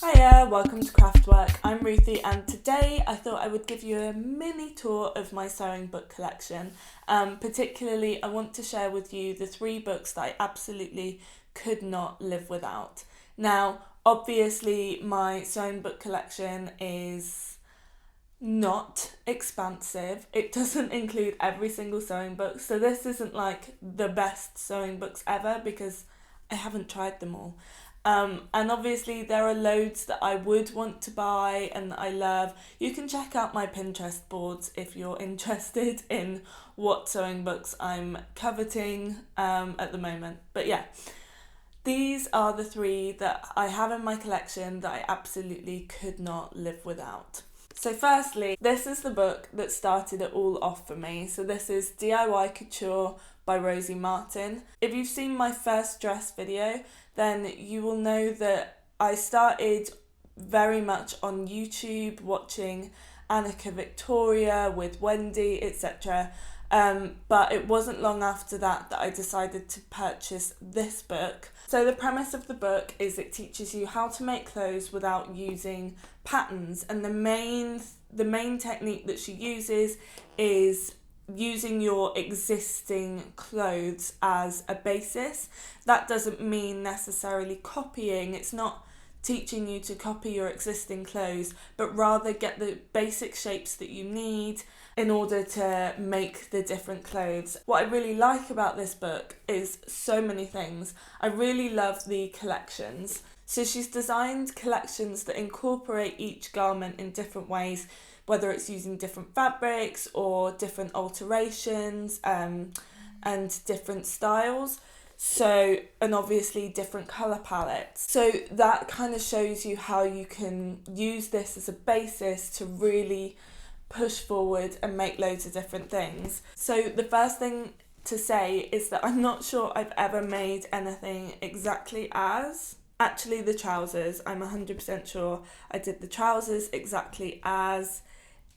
Hiya, welcome to Craftwerk. I'm Ruthie and today I thought I would give you a mini tour of my sewing book collection. Particularly I want to share with you the 3 books that I absolutely could not live without. Now, obviously my sewing book collection is not expansive. It doesn't include every single sewing book, so this isn't like the best sewing books ever because I haven't tried them all. And obviously there are loads that I would want to buy and that I love. You can check out my Pinterest boards if you're interested in what sewing books I'm coveting at the moment. But yeah, these are the 3 that I have in my collection that I absolutely could not live without. So firstly, this is the book that started it all off for me. So this is DIY Couture by Rosie Martin. If you've seen my first dress video, then you will know that I started very much on YouTube watching Annika Victoria with Wendy, etc. But it wasn't long after that I decided to purchase this book. So the premise of the book is it teaches you how to make clothes without using patterns, and the main technique that she uses is using your existing clothes as a basis. That doesn't mean necessarily copying. It's not teaching you to copy your existing clothes, but rather get the basic shapes that you need in order to make the different clothes. What I really like about this book is so many things. I really love the collections. So she's designed collections that incorporate each garment in different ways, whether it's using different fabrics or different alterations and different styles. So, and obviously different colour palettes. So that kind of shows you how you can use this as a basis to really push forward and make loads of different things. So the first thing to say is that I'm not sure I've ever made anything exactly as. Actually, the trousers, I'm 100% sure I did the trousers exactly as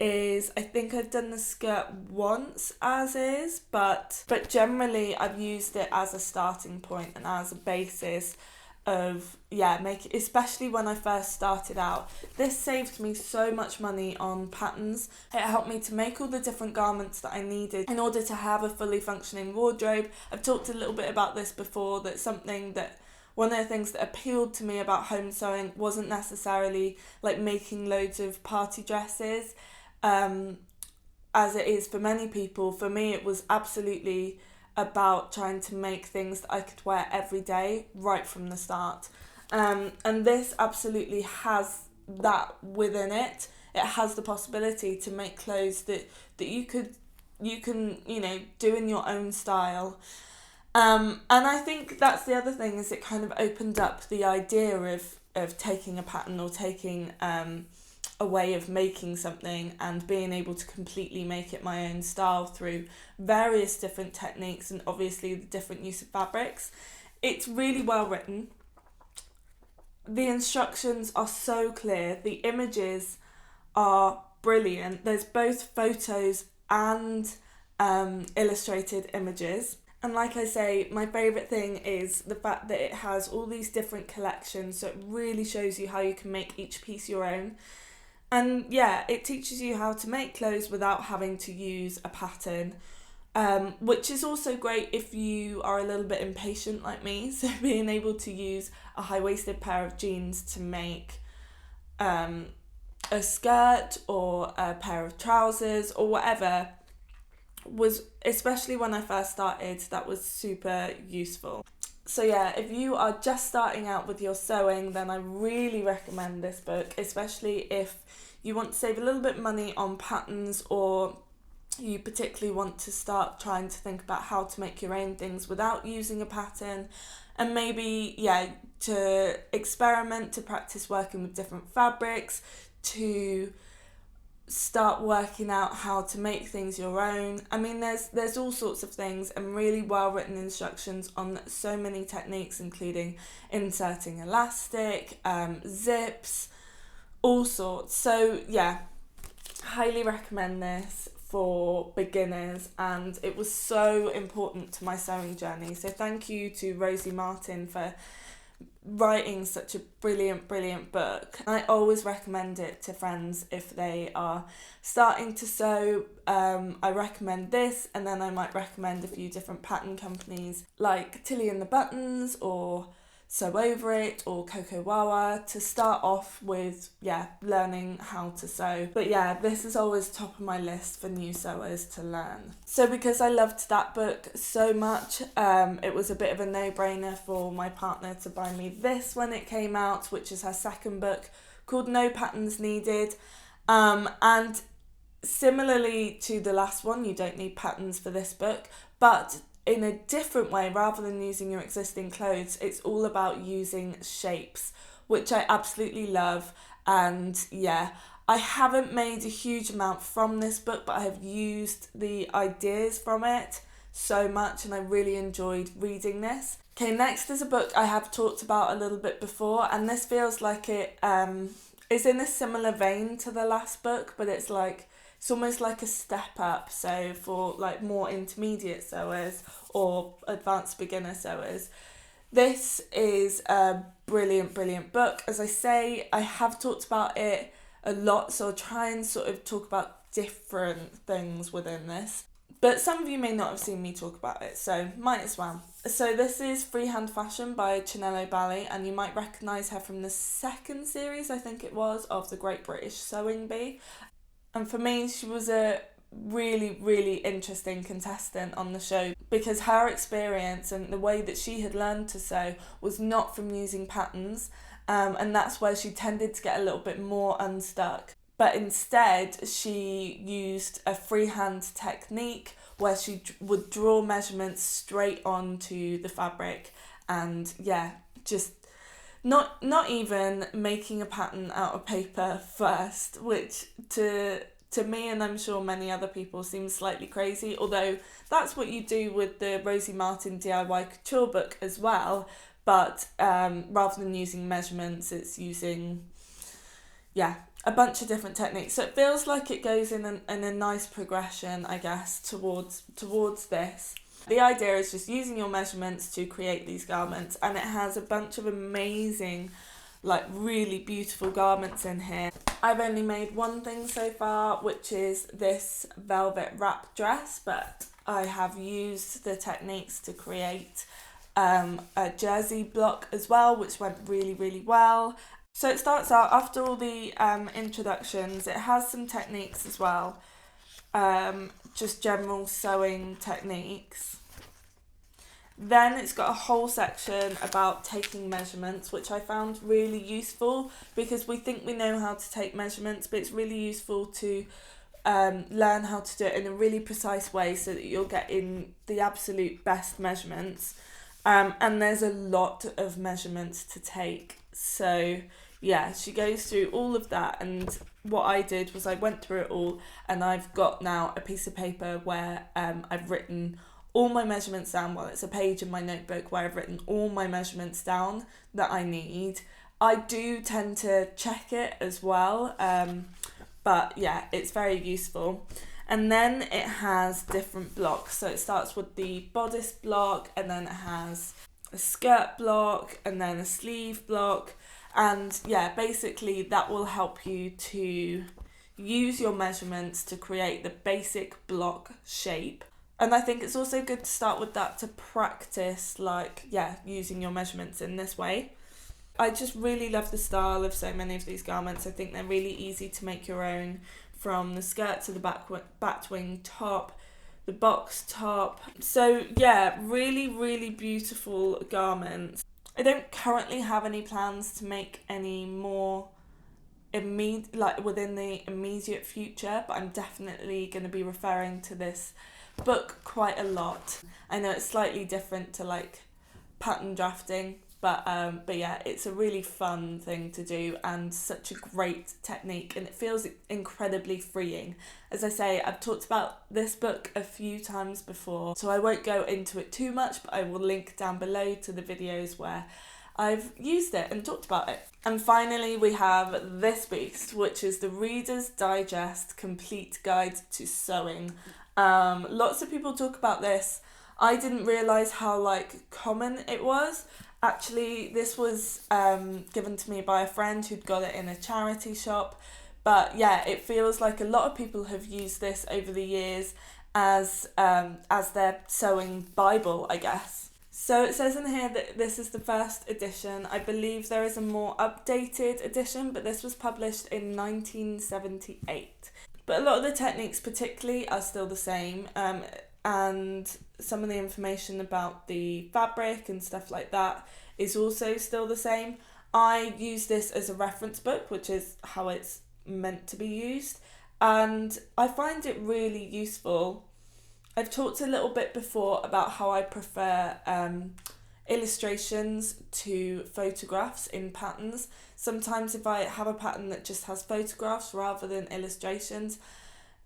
is. I think I've done the skirt once as is, but generally I've used it as a starting point and as a basis of make, especially when I first started out. This saved me so much money on patterns. It helped me to make all the different garments that I needed in order to have a fully functioning wardrobe. I've talked a little bit about this before, that something that one of the things that appealed to me about home sewing wasn't necessarily like making loads of party dresses, as it is for many people. For me, it was absolutely about trying to make things that I could wear every day right from the start. And this absolutely has that within it. It has the possibility to make clothes that you can do in your own style. And I think that's the other thing, is it kind of opened up the idea of taking a pattern or taking a way of making something and being able to completely make it my own style through various different techniques and obviously the different use of fabrics. It's really well written. The instructions are so clear. The images are brilliant. There's both photos and illustrated images. And like I say, my favourite thing is the fact that it has all these different collections, so it really shows you how you can make each piece your own. And yeah, it teaches you how to make clothes without having to use a pattern, which is also great if you are a little bit impatient like me. So being able to use a high-waisted pair of jeans to make a skirt or a pair of trousers or whatever was, especially when I first started, that was super useful. So yeah, if you are just starting out with your sewing, then I really recommend this book, especially if you want to save a little bit of money on patterns, or you particularly want to start trying to think about how to make your own things without using a pattern, and maybe to experiment, to practice working with different fabrics, to start working out how to make things your own. I mean, there's all sorts of things and really well written instructions on so many techniques, including inserting elastic, zips, all sorts. So yeah, highly recommend this for beginners, and it was so important to my sewing journey. So thank you to Rosie Martin for writing such a brilliant book. I always recommend it to friends if they are starting to sew. I recommend this, and then I might recommend a few different pattern companies like Tilly and the Buttons or Sew Over It or Coco Wawa to start off with, learning how to sew. But this is always top of my list for new sewers to learn. So because I loved that book so much, it was a bit of a no-brainer for my partner to buy me this when it came out, which is her second book called No Patterns Needed. And similarly to the last one, you don't need patterns for this book, but in a different way, rather than using your existing clothes, it's all about using shapes, which I absolutely love. And I haven't made a huge amount from this book, but I have used the ideas from it so much, and I really enjoyed reading this. Okay, next is a book I have talked about a little bit before, and this feels like it is in a similar vein to the last book, but it's almost like a step up, so for like more intermediate sewers or advanced beginner sewers. This is a brilliant book. As I say, I have talked about it a lot, so I'll try and sort of talk about different things within this. But some of you may not have seen me talk about it, so might as well. So this is Freehand Fashion by Chinello Bali, and you might recognise her from the second series, I think it was, of the Great British Sewing Bee. And for me, she was a really interesting contestant on the show because her experience and the way that she had learned to sew was not from using patterns, and that's where she tended to get a little bit more unstuck. But instead, she used a freehand technique where she would draw measurements straight onto the fabric and just not even making a pattern out of paper first, which to me, and I'm sure many other people, seems slightly crazy, although that's what you do with the Rosie Martin DIY Couture book as well, but rather than using measurements, it's using a bunch of different techniques. So it feels like it goes in a nice progression, I guess, towards this. The idea is just using your measurements to create these garments, and it has a bunch of amazing, really beautiful garments in here. I've only made one thing so far, which is this velvet wrap dress, but I have used the techniques to create a jersey block as well, which went really well. So it starts out, after all the introductions, it has some techniques as well. Just general sewing techniques. Then it's got a whole section about taking measurements, which I found really useful because we think we know how to take measurements, but it's really useful to learn how to do it in a really precise way so that you're getting the absolute best measurements. And there's a lot of measurements to take. So she goes through all of that, and what I did was I went through it all, and I've got now a piece of paper where I've written all my measurements down. Well, it's a page in my notebook where I've written all my measurements down that I need. I do tend to check it as well, but it's very useful. And then it has different blocks. So it starts with the bodice block, and then it has a skirt block, and then a sleeve block. And basically that will help you to use your measurements to create the basic block shape. And I think it's also good to start with that to practice using your measurements in this way. I just really love the style of so many of these garments. I think they're really easy to make your own, from the skirt to the batwing top, the box top. So really beautiful garments. I don't currently have any plans to make any more within the immediate future, but I'm definitely going to be referring to this book quite a lot. I know it's slightly different to pattern drafting, but it's a really fun thing to do and such a great technique, and it feels incredibly freeing. As I say, I've talked about this book a few times before, so I won't go into it too much, but I will link down below to the videos where I've used it and talked about it. And finally we have this beast, which is the Reader's Digest Complete Guide to Sewing. Lots of people talk about this. I didn't realise how common it was, Actually, this was given to me by a friend who'd got it in a charity shop. But yeah, it feels like a lot of people have used this over the years as their sewing Bible, I guess. So it says in here that this is the first edition. I believe there is a more updated edition, but this was published in 1978. But a lot of the techniques particularly are still the same, and some of the information about the fabric and stuff like that is also still the same. I use this as a reference book, which is how it's meant to be used, and I find it really useful. I've talked a little bit before about how I prefer illustrations to photographs in patterns. Sometimes if I have a pattern that just has photographs rather than illustrations,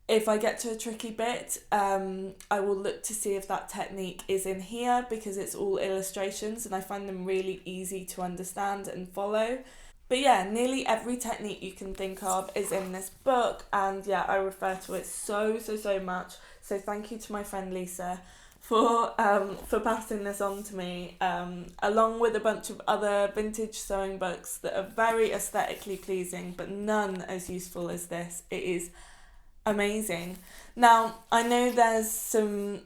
if I get to a tricky bit, I will look to see if that technique is in here, because it's all illustrations and I find them really easy to understand and follow. But yeah, nearly every technique you can think of is in this book, and yeah, I refer to it so much. So thank you to my friend Lisa for passing this on to me, along with a bunch of other vintage sewing books that are very aesthetically pleasing, but none as useful as this. It is amazing. Now, I know there's some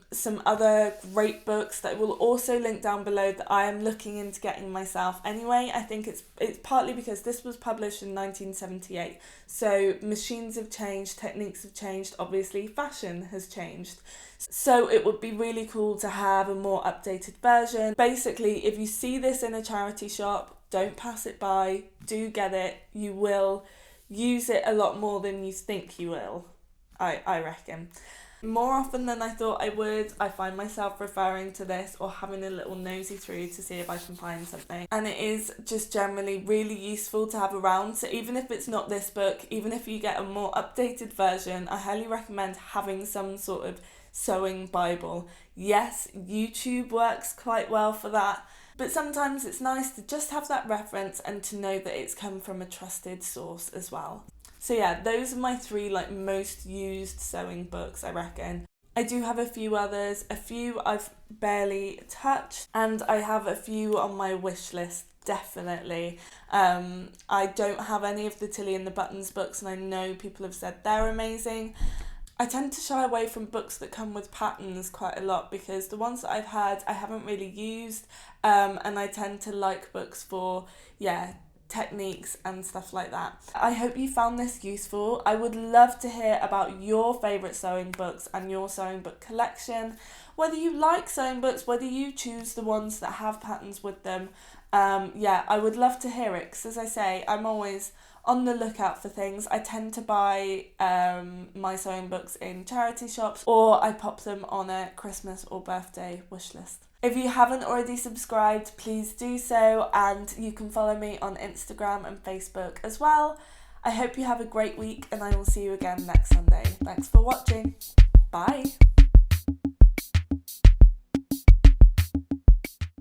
other great books that will also link down below that I am looking into getting myself anyway. I think it's partly because this was published in 1978, so machines have changed, techniques have changed, obviously fashion has changed. So it would be really cool to have a more updated version. Basically, if you see this in a charity shop, don't pass it by, do get it. You will use it a lot more than you think you will. I reckon. More often than I thought I would, I find myself referring to this or having a little nosy through to see if I can find something. And it is just generally really useful to have around. So even if it's not this book, even if you get a more updated version, I highly recommend having some sort of sewing Bible. Yes, YouTube works quite well for that, but sometimes it's nice to just have that reference and to know that it's come from a trusted source as well. So yeah, those are my three most used sewing books, I reckon. I do have a few others, a few I've barely touched, and I have a few on my wish list, definitely. I don't have any of the Tilly and the Buttons books, and I know people have said they're amazing. I tend to shy away from books that come with patterns quite a lot, because the ones that I've had I haven't really used, and I tend to like books for, techniques and stuff like that. I hope you found this useful. I would love to hear about your favourite sewing books and your sewing book collection, whether you like sewing books, whether you choose the ones that have patterns with them. I would love to hear it, because as I say, I'm always on the lookout for things. I tend to buy my sewing books in charity shops, or I pop them on a Christmas or birthday wish list. If you haven't already subscribed, please do so, and you can follow me on Instagram and Facebook as well. I hope you have a great week, and I will see you again next Sunday. Thanks for watching. Bye.